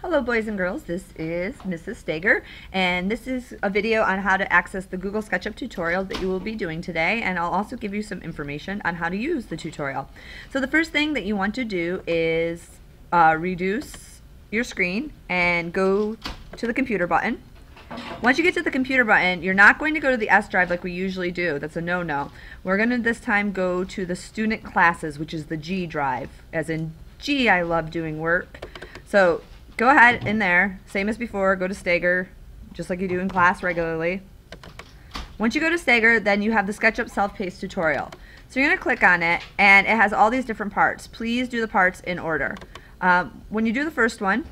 Hello boys and girls, this is Mrs. Stager, and this is a video on how to access the Google SketchUp tutorial that you will be doing today, and I'll also give you some information on how to use the tutorial. So the first thing that you want to do is reduce your screen and go to the computer button. Once you get to the computer button, you're not going to go to the S drive like we usually do. That's a no-no. We're going to this time go to the student classes, which is the G drive, as in G, I love doing work. So go ahead in there, same as before, go to Stager, just like you do in class regularly. Once you go to Stager, then you have the SketchUp self-paced tutorial. So you're going to click on it, and it has all these different parts. Please do the parts in order. When you do the first one,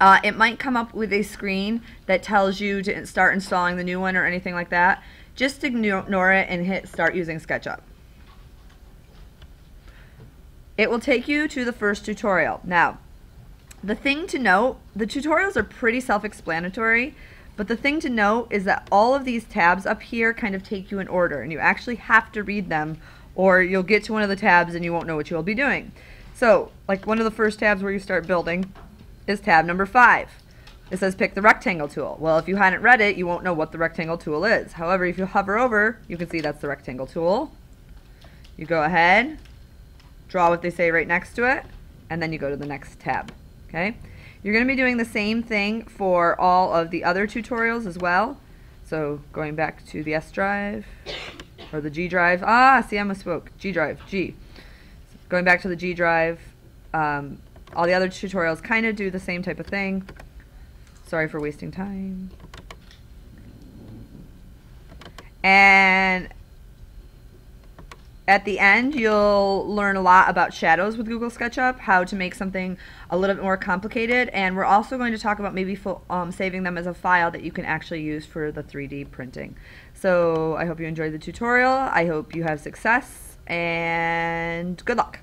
it might come up with a screen that tells you to start installing the new one or anything like that. Just ignore it and hit Start Using SketchUp. It will take you to the first tutorial. Now, the thing to note, the tutorials are pretty self-explanatory, but the thing to note is that all of these tabs up here kind of take you in order, and you actually have to read them or you'll get to one of the tabs and you won't know what you'll be doing. So, like one of the first tabs where you start building is tab number 5. It says pick the rectangle tool. Well, if you hadn't read it, you won't know what the rectangle tool is. However, if you hover over, you can see that's the rectangle tool. You go ahead, draw what they say right next to it, and then you go to the next tab. Okay? You're going to be doing the same thing for all of the other tutorials as well. So going back to the S drive, or the G drive. See, I misspoke. G drive, G. Going back to the G drive, all the other tutorials kind of do the same type of thing. Sorry for wasting time. And at the end, you'll learn a lot about shadows with Google SketchUp, how to make something a little bit more complicated, and we're also going to talk about maybe saving them as a file that you can actually use for the 3D printing. So I hope you enjoyed the tutorial. I hope you have success, and good luck.